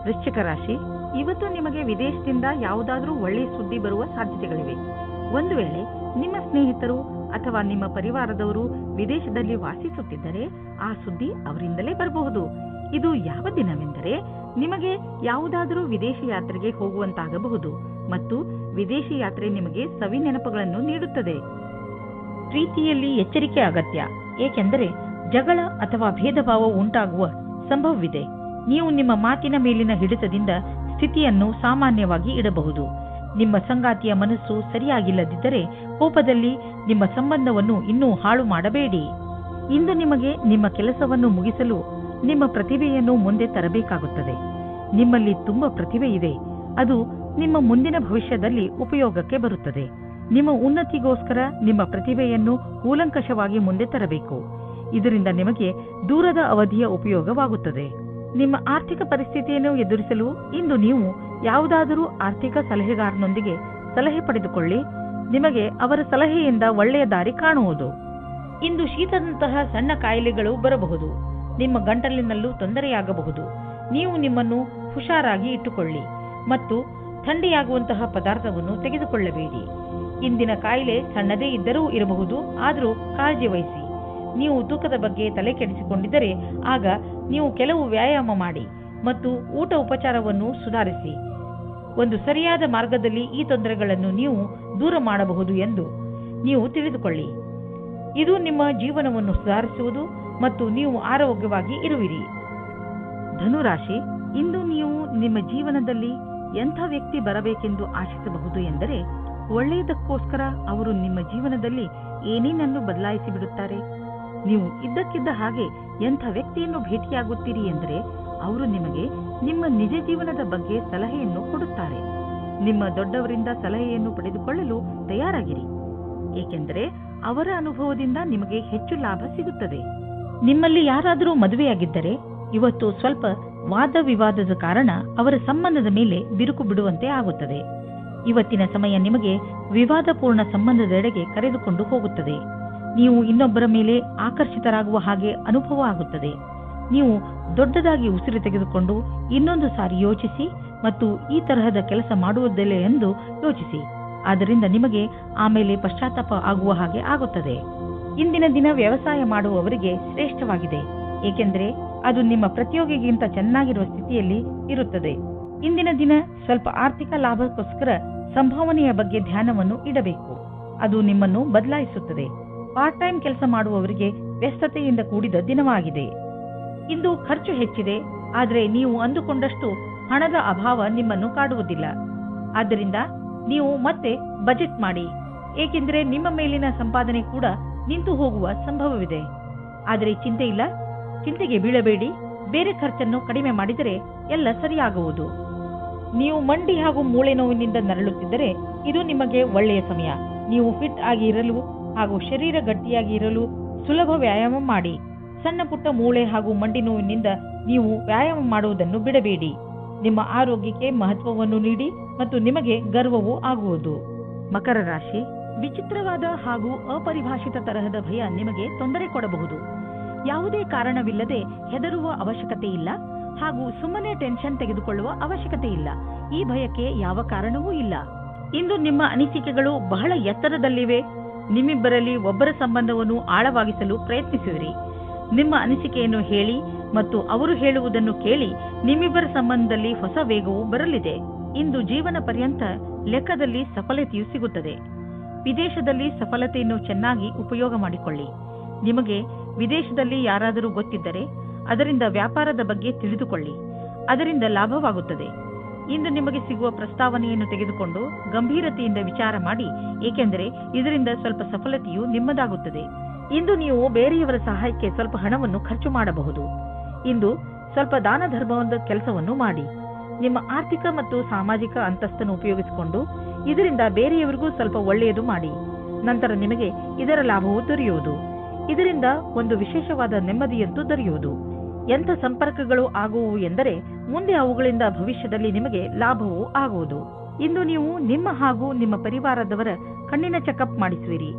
ವೃಶ್ಚಿಕ ರಾಶಿ, ಇವತ್ತು ನಿಮಗೆ ವಿದೇಶದಿಂದ ಯಾವುದಾದರೂ ಒಳ್ಳೆಯ ಸುದ್ದಿ ಬರುವ ಸಾಧ್ಯತೆಗಳಿವೆ. ಒಂದು ವೇಳೆ ನಿಮ್ಮ ಸ್ನೇಹಿತರು ಅಥವಾ ನಿಮ್ಮ ಪರಿವಾರದವರು ವಿದೇಶದಲ್ಲಿ ವಾಸಿಸುತ್ತಿದ್ದರೆ ಆ ಸುದ್ದಿ ಅವರಿಂದಲೇ ಬರಬಹುದು. ಇದು ಯಾವ ದಿನವೆಂದರೆ ನಿಮಗೆ ಯಾವುದಾದರೂ ವಿದೇಶಿ ಯಾತ್ರೆಗೆ ಹೋಗುವಂತಾಗಬಹುದು ಮತ್ತು ವಿದೇಶಿ ಯಾತ್ರೆ ನಿಮಗೆ ಸವಿ ನೆನಪುಗಳನ್ನು ನೀಡುತ್ತದೆ. ಪ್ರೀತಿಯಲ್ಲಿ ಎಚ್ಚರಿಕೆ ಅಗತ್ಯ, ಏಕೆಂದರೆ ಜಗಳ ಅಥವಾ ಭೇದ ಭಾವ ಉಂಟಾಗುವ ಸಂಭವವಿದೆ. ನೀವು ನಿಮ್ಮ ಮಾತಿನ ಮೇಲಿನ ಹಿಡಿತದಿಂದ ಸ್ಥಿತಿಯನ್ನು ಸಾಮಾನ್ಯವಾಗಿ ಇಡಬಹುದು. ನಿಮ್ಮ ಸಂಗಾತಿಯ ಮನಸ್ಸು ಸರಿಯಾಗಿಲ್ಲದಿದ್ದರೆ ಕೋಪದಲ್ಲಿ ನಿಮ್ಮ ಸಂಬಂಧವನ್ನು ಇನ್ನೂ ಹಾಳು ಮಾಡಬೇಡಿ. ಇಂದು ನಿಮಗೆ ನಿಮ್ಮ ಕೆಲಸವನ್ನು ಮುಗಿಸಲು ನಿಮ್ಮ ಪ್ರತಿಭೆಯನ್ನು ಮುಂದೆ ತರಬೇಕಾಗುತ್ತದೆ. ನಿಮ್ಮಲ್ಲಿ ತುಂಬಾ ಪ್ರತಿಭೆ ಇದೆ, ಅದು ನಿಮ್ಮ ಮುಂದಿನ ಭವಿಷ್ಯದಲ್ಲಿ ಉಪಯೋಗಕ್ಕೆ ಬರುತ್ತದೆ. ನಿಮ್ಮ ಉನ್ನತಿಗೋಸ್ಕರ ನಿಮ್ಮ ಪ್ರತಿಭೆಯನ್ನು ಕೂಲಂಕಷವಾಗಿ ಮುಂದೆ ತರಬೇಕು. ಇದರಿಂದ ನಿಮಗೆ ದೂರದ ಅವಧಿಯ ಉಪಯೋಗವಾಗುತ್ತದೆ. ನಿಮ್ಮ ಆರ್ಥಿಕ ಪರಿಸ್ಥಿತಿಯನ್ನು ಎದುರಿಸಲು ಇಂದು ನೀವು ಯಾವುದಾದರೂ ಆರ್ಥಿಕ ಸಲಹೆಗಾರನೊಂದಿಗೆ ಸಲಹೆ ಪಡೆದುಕೊಳ್ಳಿ. ನಿಮಗೆ ಅವರ ಸಲಹೆಯಿಂದ ಒಳ್ಳೆಯ ದಾರಿ ಕಾಣುವುದು. ಇಂದು ಶೀತದಂತಹ ಸಣ್ಣ ಕಾಯಿಲೆಗಳು ಬರಬಹುದು. ನಿಮ್ಮ ಗಂಟಲಿನಲ್ಲೂ ತೊಂದರೆಯಾಗಬಹುದು. ನೀವು ನಿಮ್ಮನ್ನು ಹುಷಾರಾಗಿ ಇಟ್ಟುಕೊಳ್ಳಿ ಮತ್ತು ಥಂಡಿಯಾಗುವಂತಹ ಪದಾರ್ಥವನ್ನು ತೆಗೆದುಕೊಳ್ಳಬೇಡಿ. ಇಂದಿನ ಕಾಯಿಲೆ ಸಣ್ಣದೇ ಇದ್ದರೂ ಇರಬಹುದು, ಆದರೂ ಕಾಳಜಿ ವಹಿಸಿ. ನೀವು ತೂಕದ ಬಗ್ಗೆ ತಲೆ ಕೆಡಿಸಿಕೊಂಡಿದ್ದರೆ ಆಗ ನೀವು ಕೆಲವು ವ್ಯಾಯಾಮ ಮಾಡಿ ಮತ್ತು ಊಟ ಉಪಚಾರವನ್ನು ಸುಧಾರಿಸಿ. ಒಂದು ಸರಿಯಾದ ಮಾರ್ಗದಲ್ಲಿ ಈ ತೊಂದರೆಗಳನ್ನು ನೀವು ದೂರ ಮಾಡಬಹುದು ಎಂದು ನೀವು ತಿಳಿದುಕೊಳ್ಳಿ. ಇದು ನಿಮ್ಮ ಜೀವನವನ್ನು ಸುಧಾರಿಸುವುದು ಮತ್ತು ನೀವು ಆರೋಗ್ಯವಾಗಿ ಇರುವಿರಿ. ಧನುರಾಶಿ, ಇಂದು ನೀವು ನಿಮ್ಮ ಜೀವನದಲ್ಲಿ ಎಂಥ ವ್ಯಕ್ತಿ ಬರಬೇಕೆಂದು ಆಶಿಸಬಹುದು ಎಂದರೆ ಒಳ್ಳೆಯದಕ್ಕೋಸ್ಕರ ಅವರು ನಿಮ್ಮ ಜೀವನದಲ್ಲಿ ಏನೇನನ್ನು ಬದಲಾಯಿಸಿ ಬಿಡುತ್ತಾರೆ. ನೀವು ಇದ್ದಕ್ಕಿದ್ದ ಹಾಗೆ ಎಂಥ ವ್ಯಕ್ತಿಯನ್ನು ಭೇಟಿಯಾಗುತ್ತೀರಿ ಎಂದರೆ ಅವರು ನಿಮಗೆ ನಿಮ್ಮ ನಿಜ ಜೀವನದ ಬಗ್ಗೆ ಸಲಹೆಯನ್ನು ಕೊಡುತ್ತಾರೆ. ನಿಮ್ಮ ದೊಡ್ಡವರಿಂದ ಸಲಹೆಯನ್ನು ಪಡೆದುಕೊಳ್ಳಲು ತಯಾರಾಗಿರಿ, ಏಕೆಂದರೆ ಅವರ ಅನುಭವದಿಂದ ನಿಮಗೆ ಹೆಚ್ಚು ಲಾಭ ಸಿಗುತ್ತದೆ. ನಿಮ್ಮಲ್ಲಿ ಯಾರಾದರೂ ಮದುವೆಯಾಗಿದ್ದರೆ ಇವತ್ತು ಸ್ವಲ್ಪ ವಾದ ವಿವಾದದ ಕಾರಣ ಅವರ ಸಂಬಂಧದ ಮೇಲೆ ಬಿರುಕು ಬಿಡುವಂತೆ ಆಗುತ್ತದೆ. ಇವತ್ತಿನ ಸಮಯ ನಿಮಗೆ ವಿವಾದಪೂರ್ಣ ಸಂಬಂಧದೆಡೆಗೆ ಕರೆದುಕೊಂಡು ಹೋಗುತ್ತದೆ. ನೀವು ಇನ್ನೊಬ್ಬರ ಮೇಲೆ ಆಕರ್ಷಿತರಾಗುವ ಹಾಗೆ ಅನುಭವ ಆಗುತ್ತದೆ. ನೀವು ದೊಡ್ಡದಾಗಿ ಉಸಿರು ತೆಗೆದುಕೊಂಡು ಇನ್ನೊಂದು ಸಾರಿ ಯೋಚಿಸಿ ಮತ್ತು ಈ ತರಹದ ಕೆಲಸ ಮಾಡುವುದಿಲ್ಲ ಎಂದು ಯೋಚಿಸಿ. ಆದ್ದರಿಂದ ನಿಮಗೆ ಆಮೇಲೆ ಪಶ್ಚಾತ್ತಾಪ ಆಗುವ ಹಾಗೆ ಆಗುತ್ತದೆ. ಇಂದಿನ ದಿನ ವ್ಯವಸಾಯ ಮಾಡುವವರಿಗೆ ಶ್ರೇಷ್ಠವಾಗಿದೆ, ಏಕೆಂದರೆ ಅದು ನಿಮ್ಮ ಪ್ರತಿಯೋಗಿಗಿಂತ ಚೆನ್ನಾಗಿರುವ ಸ್ಥಿತಿಯಲ್ಲಿ ಇರುತ್ತದೆ. ಇಂದಿನ ದಿನ ಸ್ವಲ್ಪ ಆರ್ಥಿಕ ಲಾಭಕ್ಕೋಸ್ಕರ ಸಂಭಾವನೆಯ ಬಗ್ಗೆ ಧ್ಯಾನವನ್ನು ಇಡಬೇಕು. ಅದು ನಿಮ್ಮನ್ನು ಬದಲಾಯಿಸುತ್ತದೆ. ಪಾರ್ಟ್ ಟೈಮ್ ಕೆಲಸ ಮಾಡುವವರಿಗೆ ವ್ಯಸ್ತತೆಯಿಂದ ಕೂಡಿದ ದಿನವಾಗಿದೆ. ಇಂದು ಖರ್ಚು ಹೆಚ್ಚಿದೆ, ಆದರೆ ನೀವು ಅಂದುಕೊಂಡಷ್ಟು ಹಣದ ಅಭಾವ ನಿಮ್ಮನ್ನು ಕಾಡುವುದಿಲ್ಲ. ಆದ್ದರಿಂದ ನೀವು ಮತ್ತೆ ಬಜೆಟ್ ಮಾಡಿ, ಏಕೆಂದರೆ ನಿಮ್ಮ ಮೇಲಿನ ಸಂಪಾದನೆ ಕೂಡ ನಿಂತು ಹೋಗುವ ಸಂಭವವಿದೆ. ಆದರೆ ಚಿಂತೆ ಇಲ್ಲ, ಚಿಂತೆಗೆ ಬೀಳಬೇಡಿ. ಬೇರೆ ಖರ್ಚನ್ನು ಕಡಿಮೆ ಮಾಡಿದರೆ ಎಲ್ಲ ಸರಿಯಾಗುವುದು. ನೀವು ಮಂಡಿ ಹಾಗೂ ಮೂಳೆ ನೋವಿನಿಂದ ನರಳುತ್ತಿದ್ದರೆ ಇದು ನಿಮಗೆ ಒಳ್ಳೆಯ ಸಮಯ. ನೀವು ಫಿಟ್ ಆಗಿ ಇರಲು ಹಾಗೂ ಶರೀರ ಗಟ್ಟಿಯಾಗಿ ಇರಲು ಸುಲಭ ವ್ಯಾಯಾಮ ಮಾಡಿ. ಸಣ್ಣ ಪುಟ್ಟ ಮೂಳೆ ಹಾಗೂ ಮಂಡಿ ನೋವಿನಿಂದ ನೀವು ವ್ಯಾಯಾಮ ಮಾಡುವುದನ್ನು ಬಿಡಬೇಡಿ. ನಿಮ್ಮ ಆರೋಗ್ಯಕ್ಕೆ ಮಹತ್ವವನ್ನು ನೀಡಿ ಮತ್ತು ನಿಮಗೆ ಗರ್ವವೂ ಆಗುವುದು. ಮಕರ ರಾಶಿ, ವಿಚಿತ್ರವಾದ ಹಾಗೂ ಅಪರಿಭಾಷಿತ ತರಹದ ಭಯ ನಿಮಗೆ ತೊಂದರೆ ಕೊಡಬಹುದು. ಯಾವುದೇ ಕಾರಣವಿಲ್ಲದೆ ಹೆದರುವ ಅವಶ್ಯಕತೆ ಇಲ್ಲ ಹಾಗೂ ಸುಮ್ಮನೆ ಟೆನ್ಷನ್ ತೆಗೆದುಕೊಳ್ಳುವ ಅವಶ್ಯಕತೆ ಇಲ್ಲ. ಈ ಭಯಕ್ಕೆ ಯಾವ ಕಾರಣವೂ ಇಲ್ಲ. ಇಂದು ನಿಮ್ಮ ಅನಿಸಿಕೆಗಳು ಬಹಳ ಎತ್ತರದಲ್ಲಿವೆ. ನಿಮ್ಮಿಬ್ಬರಲ್ಲಿ ಒಬ್ಬರ ಸಂಬಂಧವನ್ನು ಆಳವಾಗಿಸಲು ಪ್ರಯತ್ನಿಸಿದಿರಿ. ನಿಮ್ಮ ಅನಿಸಿಕೆಯನ್ನು ಹೇಳಿ ಮತ್ತು ಅವರು ಹೇಳುವುದನ್ನು ಕೇಳಿ ನಿಮ್ಮಿಬ್ಬರ ಸಂಬಂಧದಲ್ಲಿ ಹೊಸ ವೇಗವು ಬರಲಿದೆ. ಇಂದು ಜೀವನ ಪರ್ಯಂತ ಲೆಕ್ಕದಲ್ಲಿ ಸಫಲತೆಯು ಸಿಗುತ್ತದೆ. ವಿದೇಶದಲ್ಲಿ ಸಫಲತೆಯನ್ನು ಚೆನ್ನಾಗಿ ಉಪಯೋಗ ಮಾಡಿಕೊಳ್ಳಿ. ನಿಮಗೆ ವಿದೇಶದಲ್ಲಿ ಯಾರಾದರೂ ಗೊತ್ತಿದ್ದರೆ ಅದರಿಂದ ವ್ಯಾಪಾರದ ಬಗ್ಗೆ ತಿಳಿದುಕೊಳ್ಳಿ. ಅದರಿಂದ ಲಾಭವಾಗುತ್ತದೆ. ಇಂದು ನಿಮಗೆ ಸಿಗುವ ಪ್ರಸ್ತಾವನೆಯನ್ನು ತೆಗೆದುಕೊಂಡು ಗಂಭೀರತೆಯಿಂದ ವಿಚಾರ ಮಾಡಿ, ಏಕೆಂದರೆ ಇದರಿಂದ ಸ್ವಲ್ಪ ಸಫಲತೆಯು ನಿಮ್ಮದಾಗುತ್ತದೆ. ಇಂದು ನೀವು ಬೇರೆಯವರ ಸಹಾಯಕ್ಕೆ ಸ್ವಲ್ಪ ಹಣವನ್ನು ಖರ್ಚು ಮಾಡಬಹುದು. ಇಂದು ಸ್ವಲ್ಪ ದಾನ ಧರ್ಮದ ಕೆಲಸವನ್ನು ಮಾಡಿ. ನಿಮ್ಮ ಆರ್ಥಿಕ ಮತ್ತು ಸಾಮಾಜಿಕ ಅಂತಸ್ತನ್ನು ಉಪಯೋಗಿಸಿಕೊಂಡು ಇದರಿಂದ ಬೇರೆಯವರಿಗೂ ಸ್ವಲ್ಪ ಒಳ್ಳೆಯದು ಮಾಡಿ. ನಂತರ ನಿಮಗೆ ಇದರ ಲಾಭವು ದೊರೆಯುವುದು. ಇದರಿಂದ ಒಂದು ವಿಶೇಷವಾದ ನೆಮ್ಮದಿಯಂತೂ ದೊರೆಯುವುದು. ಎಂಥ ಸಂಪರ್ಕಗಳು ಆಗುವು ಎಂದರೆ ಮುಂದೆ ಅವುಗಳಿಂದ ಭವಿಷ್ಯದಲ್ಲಿ ನಿಮಗೆ ಲಾಭವೂ ಆಗುವುದು. ಇಂದು ನೀವು ನಿಮ್ಮ ಹಾಗೂ ನಿಮ್ಮ ಪರಿವಾರದವರ ಕಣ್ಣಿನ ಚೆಕಪ್ ಮಾಡಿಸುವಿರಿ.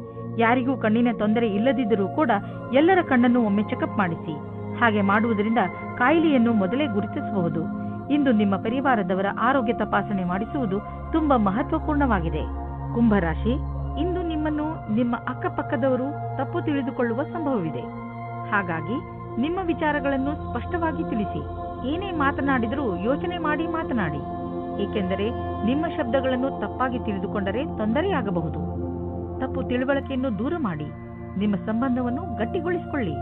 ಯಾರಿಗೂ ಕಣ್ಣಿನ ತೊಂದರೆ ಇಲ್ಲದಿದ್ದರೂ ಕೂಡ ಎಲ್ಲರ ಕಣ್ಣನ್ನು ಒಮ್ಮೆ ಚೆಕಪ್ ಮಾಡಿಸಿ. ಹಾಗೆ ಮಾಡುವುದರಿಂದ ಕಾಯಿಲೆಯನ್ನು ಮೊದಲೇ ಗುರುತಿಸಬಹುದು. ಇಂದು ನಿಮ್ಮ ಪರಿವಾರದವರ ಆರೋಗ್ಯ ತಪಾಸಣೆ ಮಾಡಿಸುವುದು ತುಂಬಾ ಮಹತ್ವಪೂರ್ಣವಾಗಿದೆ. ಕುಂಭರಾಶಿ, ಇಂದು ನಿಮ್ಮನ್ನು ನಿಮ್ಮ ಅಕ್ಕಪಕ್ಕದವರು ತಪ್ಪು ತಿಳಿದುಕೊಳ್ಳುವ ಸಂಭವವಿದೆ. ಹಾಗಾಗಿ ನಿಮ್ಮ ವಿಚಾರಗಳನ್ನು ಸ್ಪಷ್ಟವಾಗಿ ತಿಳಿಸಿ. ಏನೇ ಮಾತನಾಡಿದರೂ ಯೋಚನೆ ಮಾಡಿ ಮಾತನಾಡಿ. ಏಕೆಂದರೆ ನಿಮ್ಮ ಶಬ್ದಗಳನ್ನು ತಪ್ಪಾಗಿ ತಿಳಿದುಕೊಂಡರೆ ತೊಂದರೆಯಾಗಬಹುದು. ತಪ್ಪು ತಿಳುವಳಿಕೆಯನ್ನು ದೂರ ಮಾಡಿ. ನಿಮ್ಮ ಸಂಬಂಧವನ್ನು ಗಟ್ಟಿಗೊಳಿಸಿಕೊಳ್ಳಿ.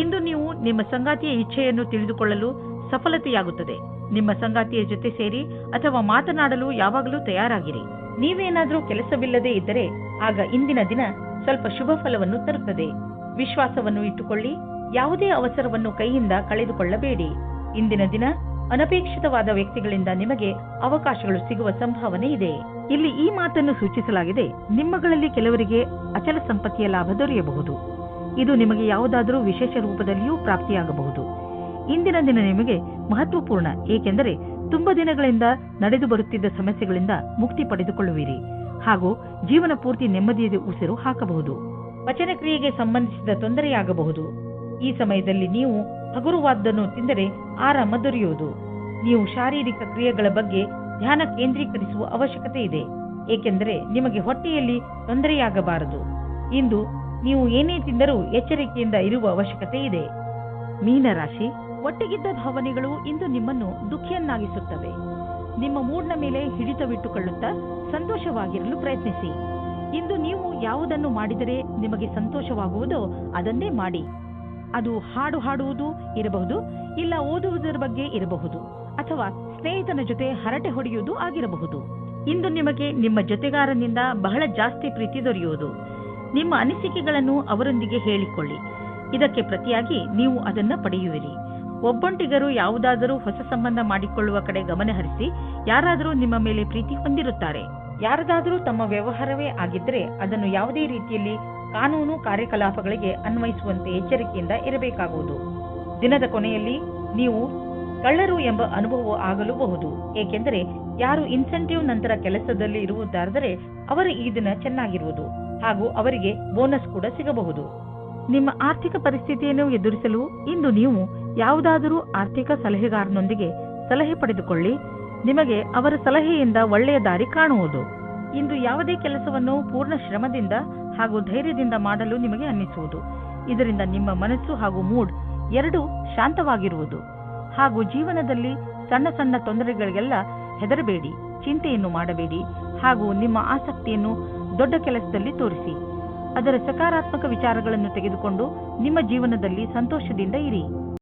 ಇಂದು ನೀವು ನಿಮ್ಮ ಸಂಗಾತಿಯ ಇಚ್ಛೆಯನ್ನು ತಿಳಿದುಕೊಳ್ಳಲು ಸಫಲತೆಯಾಗುತ್ತದೆ. ನಿಮ್ಮ ಸಂಗಾತಿಯ ಜೊತೆ ಸೇರಿ ಅಥವಾ ಮಾತನಾಡಲು ಯಾವಾಗಲೂ ತಯಾರಾಗಿರಿ. ನೀವೇನಾದರೂ ಕೆಲಸವಿಲ್ಲದೆ ಇದ್ದರೆ ಆಗ ಇಂದಿನ ದಿನ ಸ್ವಲ್ಪ ಶುಭ ಫಲವನ್ನು ತರುತ್ತದೆ. ವಿಶ್ವಾಸವನ್ನು ಇಟ್ಟುಕೊಳ್ಳಿ. ಯಾವುದೇ ಅವಸರವನ್ನು ಕೈಯಿಂದ ಕಳೆದುಕೊಳ್ಳಬೇಡಿ. ಇಂದಿನ ದಿನ ಅನಪೇಕ್ಷಿತವಾದ ವ್ಯಕ್ತಿಗಳಿಂದ ನಿಮಗೆ ಅವಕಾಶಗಳು ಸಿಗುವ ಸಂಭಾವನೆ ಇದೆ. ಇಲ್ಲಿ ಈ ಮಾತನ್ನು ಸೂಚಿಸಲಾಗಿದೆ, ನಿಮ್ಮಗಳಲ್ಲಿ ಕೆಲವರಿಗೆ ಅಚಲ ಸಂಪತ್ತಿಯ ಲಾಭ ದೊರೆಯಬಹುದು. ಇದು ನಿಮಗೆ ಯಾವುದಾದರೂ ವಿಶೇಷ ರೂಪದಲ್ಲಿಯೂ ಪ್ರಾಪ್ತಿಯಾಗಬಹುದು. ಇಂದಿನ ದಿನ ನಿಮಗೆ ಮಹತ್ವಪೂರ್ಣ, ಏಕೆಂದರೆ ತುಂಬಾ ದಿನಗಳಿಂದ ನಡೆದು ಬರುತ್ತಿದ್ದ ಸಮಸ್ಯೆಗಳಿಂದ ಮುಕ್ತಿ ಪಡೆದುಕೊಳ್ಳುವಿರಿ ಹಾಗೂ ಜೀವನ ಪೂರ್ತಿ ನೆಮ್ಮದಿಯ ಉಸಿರು ಹಾಕಬಹುದು. ಪಚನ ಕ್ರಿಯೆಗೆ ಸಂಬಂಧಿಸಿದ ತೊಂದರೆಯಾಗಬಹುದು. ಈ ಸಮಯದಲ್ಲಿ ನೀವು ಹಗುರವಾದ್ದನ್ನು ತಿಂದರೆ ಆರಾಮ ದೊರೆಯುವುದು. ನೀವು ಶಾರೀರಿಕ ಕ್ರಿಯೆಗಳ ಬಗ್ಗೆ ಧ್ಯಾನ ಕೇಂದ್ರೀಕರಿಸುವ ಅವಶ್ಯಕತೆ ಇದೆ, ಏಕೆಂದರೆ ನಿಮಗೆ ಹೊಟ್ಟೆಯಲ್ಲಿ ತೊಂದರೆಯಾಗಬಾರದು. ಇಂದು ನೀವು ಏನೇ ತಿಂದರೂ ಎಚ್ಚರಿಕೆಯಿಂದ ಇರುವ ಅವಶ್ಯಕತೆ ಇದೆ. ಮೀನರಾಶಿ, ಒಟ್ಟಿಗಿದ್ದ ಭಾವನೆಗಳು ಇಂದು ನಿಮ್ಮನ್ನು ದುಃಖಿಯನ್ನಾಗಿಸುತ್ತವೆ. ನಿಮ್ಮ ಮೂಡ್ನ ಮೇಲೆ ಹಿಡಿತವಿಟ್ಟುಕೊಳ್ಳುತ್ತಾ ಸಂತೋಷವಾಗಿರಲು ಪ್ರಯತ್ನಿಸಿ. ಇಂದು ನೀವು ಯಾವುದನ್ನು ಮಾಡಿದರೆ ನಿಮಗೆ ಸಂತೋಷವಾಗುವುದೋ ಅದನ್ನೇ ಮಾಡಿ. ಅದು ಹಾಡು ಹಾಡುವುದು ಇರಬಹುದು, ಇಲ್ಲ ಓದುವುದರ ಬಗ್ಗೆ ಇರಬಹುದು, ಅಥವಾ ಸ್ನೇಹಿತನ ಜೊತೆ ಹರಟೆ ಹೊಡೆಯುವುದು ಆಗಿರಬಹುದು. ಇಂದು ನಿಮಗೆ ನಿಮ್ಮ ಜೊತೆಗಾರನಿಂದ ಬಹಳ ಜಾಸ್ತಿ ಪ್ರೀತಿ ದೊರೆಯುವುದು. ನಿಮ್ಮ ಅನಿಸಿಕೆಗಳನ್ನು ಅವರೊಂದಿಗೆ ಹೇಳಿಕೊಳ್ಳಿ. ಇದಕ್ಕೆ ಪ್ರತಿಯಾಗಿ ನೀವು ಅದನ್ನ ಪಡೆಯುವಿರಿ. ಒಬ್ಬೊಂಟಿಗರು ಯಾವುದಾದರೂ ಹೊಸ ಸಂಬಂಧ ಮಾಡಿಕೊಳ್ಳುವ ಕಡೆ ಗಮನ ಹರಿಸಿ. ಯಾರಾದರೂ ನಿಮ್ಮ ಮೇಲೆ ಪ್ರೀತಿ ಹೊಂದಿರುತ್ತಾರೆ. ಯಾರದಾದರೂ ತಮ್ಮ ವ್ಯವಹಾರವೇ ಆಗಿದ್ದರೆ ಅದನ್ನು ಯಾವುದೇ ರೀತಿಯಲ್ಲಿ ಕಾನೂನು ಕಾರ್ಯಕಲಾಪಗಳಿಗೆ ಅನ್ವಯಿಸುವಂತೆ ಎಚ್ಚರಿಕೆಯಿಂದ ಇರಬೇಕಾಗುವುದು. ದಿನದ ಕೊನೆಯಲ್ಲಿ ನೀವು ಕಳ್ಳರು ಎಂಬ ಅನುಭವ ಆಗಲೂಬಹುದು, ಏಕೆಂದರೆ ಯಾರು ಇನ್ಸೆಂಟಿವ್ ನಂತರ ಕೆಲಸದಲ್ಲಿ ಇರುವುದಾದರೆ ಅವರ ಈ ದಿನ ಚೆನ್ನಾಗಿರುವುದು ಹಾಗೂ ಅವರಿಗೆ ಬೋನಸ್ ಕೂಡ ಸಿಗಬಹುದು. ನಿಮ್ಮ ಆರ್ಥಿಕ ಪರಿಸ್ಥಿತಿಯನ್ನು ಎದುರಿಸಲು ಇಂದು ನೀವು ಯಾವುದಾದರೂ ಆರ್ಥಿಕ ಸಲಹೆಗಾರನೊಂದಿಗೆ ಸಲಹೆ ಪಡೆದುಕೊಳ್ಳಿ. ನಿಮಗೆ ಅವರ ಸಲಹೆಯಿಂದ ಒಳ್ಳೆಯ ದಾರಿ ಕಾಣುವುದು. ಇಂದು ಯಾವುದೇ ಕೆಲಸವನ್ನು ಪೂರ್ಣ ಶ್ರಮದಿಂದ ಹಾಗೂ ಧೈರ್ಯದಿಂದ ಮಾಡಲು ನಿಮಗೆ ಅನ್ನಿಸುವುದು. ಇದರಿಂದ ನಿಮ್ಮ ಮನಸ್ಸು ಹಾಗೂ ಮೂಡ್ ಎರಡೂ ಶಾಂತವಾಗಿರುವುದು. ಹಾಗೂ ಜೀವನದಲ್ಲಿ ಸಣ್ಣ ಸಣ್ಣ ತೊಂದರೆಗಳಿಗೆಲ್ಲ ಹೆದರಬೇಡಿ, ಚಿಂತೆಯನ್ನು ಮಾಡಬೇಡಿ ಹಾಗೂ ನಿಮ್ಮ ಆಸಕ್ತಿಯನ್ನು ದೊಡ್ಡ ಕೆಲಸದಲ್ಲಿ ತೋರಿಸಿ. ಅದರ ಸಕಾರಾತ್ಮಕ ವಿಚಾರಗಳನ್ನು ತೆಗೆದುಕೊಂಡು ನಿಮ್ಮ ಜೀವನದಲ್ಲಿ ಸಂತೋಷದಿಂದ ಇರಿ.